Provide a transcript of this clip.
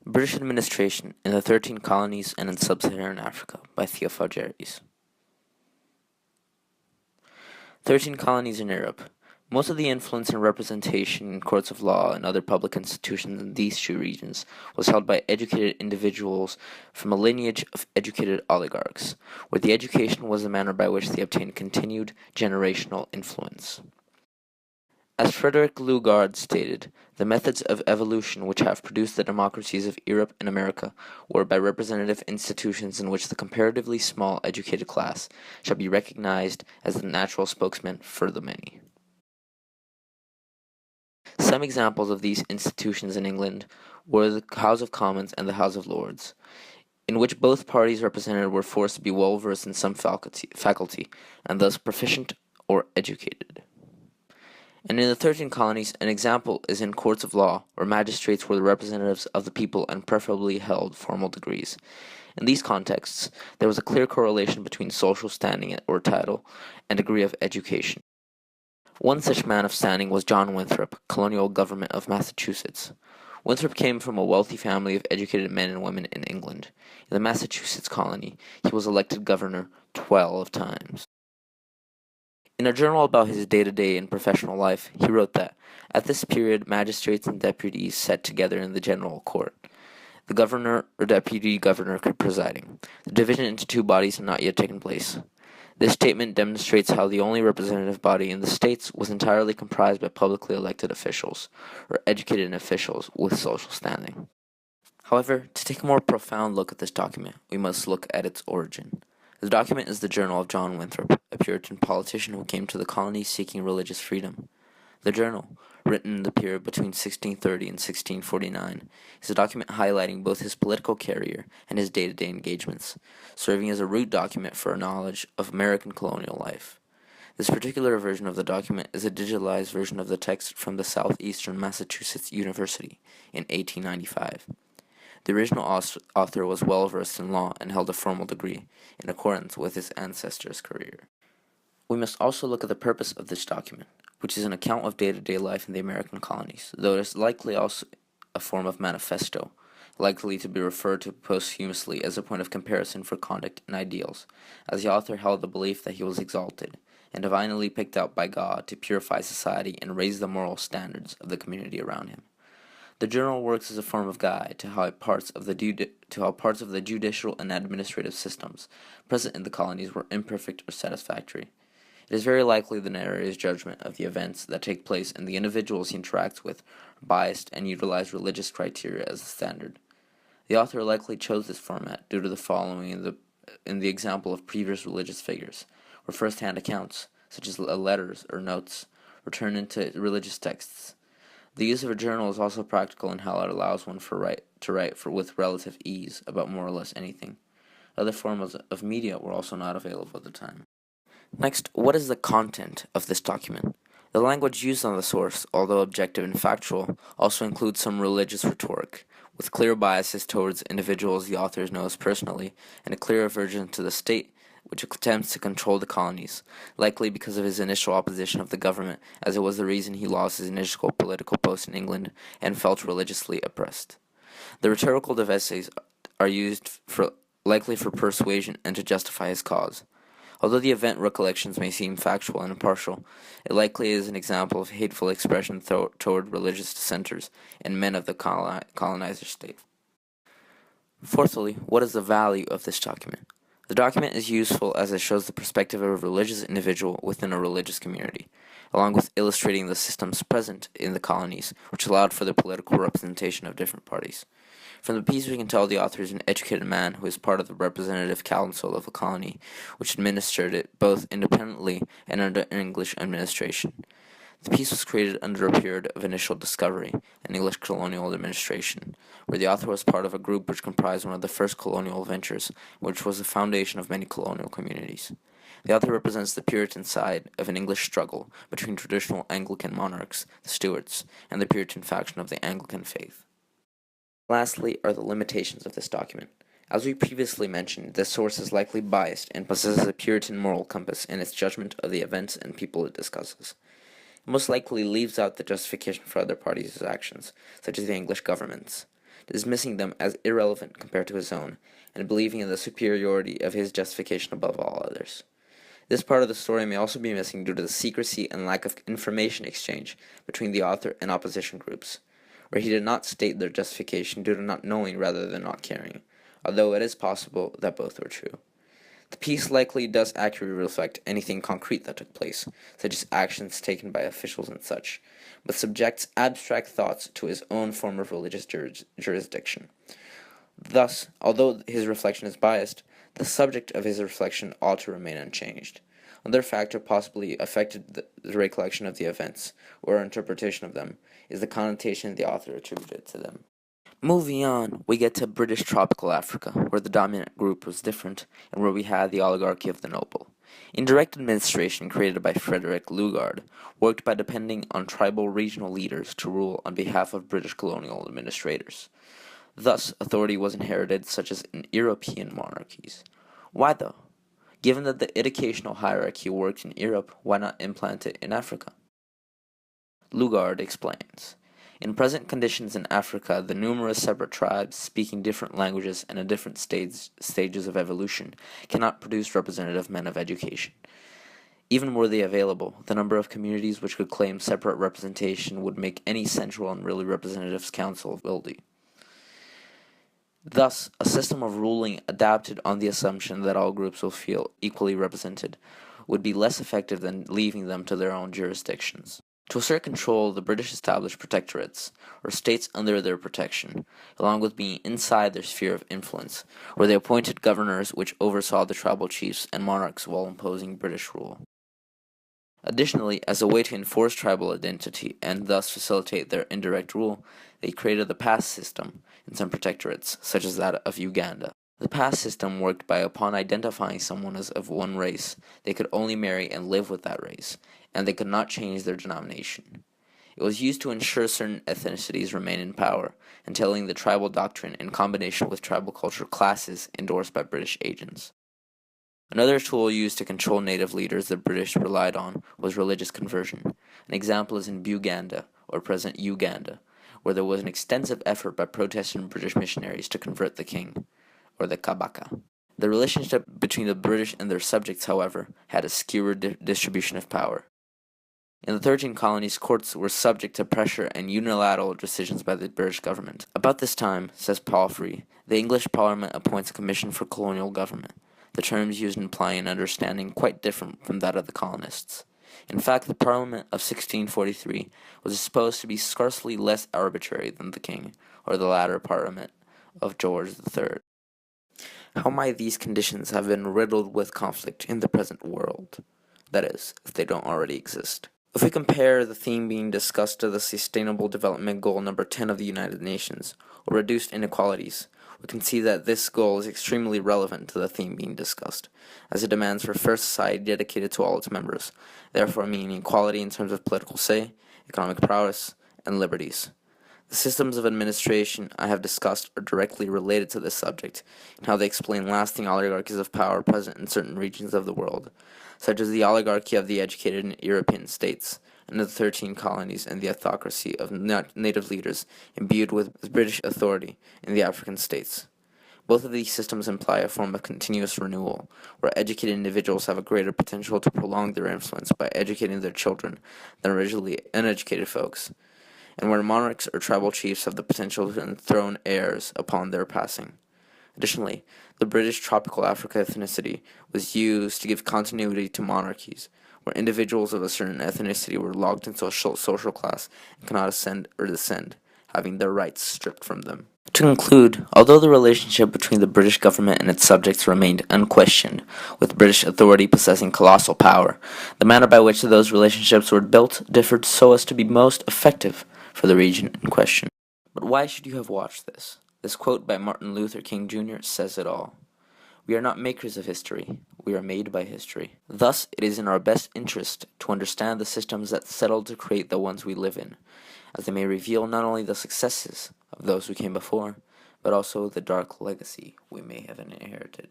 British Administration in the 13 Colonies and in Sub-Saharan Africa by Theophile Jerries. 13 Colonies in Europe. Most of the influence and representation in courts of law and other public institutions in these two regions was held by educated individuals from a lineage of educated oligarchs, where the education was the manner by which they obtained continued generational influence. As Frederick Lugard stated, the methods of evolution which have produced the democracies of Europe and America were by representative institutions in which the comparatively small educated class shall be recognized as the natural spokesman for the many. Some examples of these institutions in England were the House of Commons and the House of Lords, in which both parties represented were forced to be well versed in some faculty, and thus proficient or educated. And in the 13 colonies, an example is in courts of law, where magistrates were the representatives of the people and preferably held formal degrees. In these contexts, there was a clear correlation between social standing or title and degree of education. One such man of standing was John Winthrop, colonial government of Massachusetts. Winthrop came from a wealthy family of educated men and women in England. In the Massachusetts colony, he was elected governor 12 times. In a journal about his day-to-day and professional life, he wrote that, at this period, magistrates and deputies sat together in the general court. The governor or deputy governor presiding. The division into two bodies had not yet taken place. This statement demonstrates how the only representative body in the states was entirely comprised by publicly elected officials, or educated officials with social standing. However, to take a more profound look at this document, we must look at its origin. The document is the journal of John Winthrop, a Puritan politician who came to the colonies seeking religious freedom. The journal, written in the period between 1630 and 1649, is a document highlighting both his political career and his day-to-day engagements, serving as a root document for a knowledge of American colonial life. This particular version of the document is a digitalized version of the text from the Southeastern Massachusetts University in 1895. The original author was well versed in law and held a formal degree, in accordance with his ancestors' career. We must also look at the purpose of this document, which is an account of day-to-day life in the American colonies, though it is likely also a form of manifesto, likely to be referred to posthumously as a point of comparison for conduct and ideals, as the author held the belief that he was exalted and divinely picked out by God to purify society and raise the moral standards of the community around him. The journal works as a form of guide to how parts of the judicial and administrative systems present in the colonies were imperfect or satisfactory. It is very likely the narrator's judgment of the events that take place and the individuals he interacts with are biased and utilize religious criteria as the standard. The author likely chose this format due to the following in the example of previous religious figures, where first-hand accounts, such as letters or notes, were turned into religious texts. The use of a journal is also practical in how it allows one to write with relative ease about more or less anything. Other forms of media were also not available at the time. Next, what is the content of this document? The language used on the source, although objective and factual, also includes some religious rhetoric, with clear biases towards individuals the author knows personally, and a clear aversion to the state, which attempts to control the colonies, likely because of his initial opposition of the government, as it was the reason he lost his initial political post in England and felt religiously oppressed. The rhetorical devices are used likely for persuasion and to justify his cause. Although the event recollections may seem factual and impartial, it likely is an example of hateful expression toward religious dissenters and men of the colonizer state. Fourthly, what is the value of this document? The document is useful as it shows the perspective of a religious individual within a religious community, along with illustrating the systems present in the colonies, which allowed for the political representation of different parties. From the piece we can tell the author is an educated man who is part of the representative council of a colony, which administered it both independently and under English administration. The piece was created under a period of initial discovery and English colonial administration, where the author was part of a group which comprised one of the first colonial ventures, which was the foundation of many colonial communities. The author represents the Puritan side of an English struggle between traditional Anglican monarchs, the Stuarts, and the Puritan faction of the Anglican faith. Lastly are the limitations of this document. As we previously mentioned, this source is likely biased and possesses a Puritan moral compass in its judgment of the events and people it discusses. It most likely leaves out the justification for other parties' actions, such as the English government's. dismissing them as irrelevant compared to his own, and believing in the superiority of his justification above all others. This part of the story may also be missing due to the secrecy and lack of information exchange between the author and opposition groups, where he did not state their justification due to not knowing rather than not caring, although it is possible that both were true. The piece likely does accurately reflect anything concrete that took place, such as actions taken by officials and such, but subjects abstract thoughts to his own form of religious jurisdiction. Thus, although his reflection is biased, the subject of his reflection ought to remain unchanged. Another factor possibly affected the recollection of the events, or interpretation of them, is the connotation the author attributed to them. Moving on, we get to British tropical Africa, where the dominant group was different, and where we had the oligarchy of the noble. Indirect administration created by Frederick Lugard worked by depending on tribal regional leaders to rule on behalf of British colonial administrators. Thus, authority was inherited, such as in European monarchies. Why though? Given that the educational hierarchy worked in Europe, why not implant it in Africa? Lugard explains. In present conditions in Africa, the numerous separate tribes speaking different languages and at different stages of evolution cannot produce representative men of education. Even were they available, the number of communities which could claim separate representation would make any central and really representative council unwieldy. Thus, a system of ruling adapted on the assumption that all groups will feel equally represented would be less effective than leaving them to their own jurisdictions. To assert control, the British established protectorates, or states under their protection, along with being inside their sphere of influence, where they appointed governors which oversaw the tribal chiefs and monarchs while imposing British rule. Additionally, as a way to enforce tribal identity and thus facilitate their indirect rule, they created the pass system in some protectorates, such as that of Uganda. The pass system worked by upon identifying someone as of one race, they could only marry and live with that race, and they could not change their denomination. It was used to ensure certain ethnicities remain in power, entailing the tribal doctrine in combination with tribal culture classes endorsed by British agents. Another tool used to control native leaders the British relied on was religious conversion. An example is in Buganda, or present Uganda, where there was an extensive effort by Protestant British missionaries to convert the king, or the Kabaka. The relationship between the British and their subjects, however, had a skewered distribution of power. In the 13 colonies, courts were subject to pressure and unilateral decisions by the British government. About this time, says Palfrey, the English Parliament appoints a commission for colonial government, the terms used implying an understanding quite different from that of the colonists. In fact, the Parliament of 1643 was supposed to be scarcely less arbitrary than the King, or the latter Parliament of George III. How might these conditions have been riddled with conflict in the present world? That is, if they don't already exist. If we compare the theme being discussed to the Sustainable Development Goal number 10 of the United Nations, or reduced inequalities, we can see that this goal is extremely relevant to the theme being discussed, as it demands for a fair society dedicated to all its members, therefore meaning equality in terms of political say, economic prowess, and liberties. The systems of administration I have discussed are directly related to this subject, and how they explain lasting oligarchies of power present in certain regions of the world, such as the oligarchy of the educated in European states, and the 13 colonies, and the autocracy of native leaders imbued with British authority in the African states. Both of these systems imply a form of continuous renewal, where educated individuals have a greater potential to prolong their influence by educating their children than originally uneducated folks, and where monarchs or tribal chiefs have the potential to enthrone heirs upon their passing. Additionally, the British tropical Africa ethnicity was used to give continuity to monarchies, where individuals of a certain ethnicity were locked into a social class and cannot ascend or descend, having their rights stripped from them. To conclude, although the relationship between the British government and its subjects remained unquestioned, with British authority possessing colossal power, the manner by which those relationships were built differed so as to be most effective for the region in question. But why should you have watched this? This quote by Martin Luther King Jr. says it all. We are not makers of history, we are made by history. Thus, it is in our best interest to understand the systems that settled to create the ones we live in, as they may reveal not only the successes of those who came before, but also the dark legacy we may have inherited.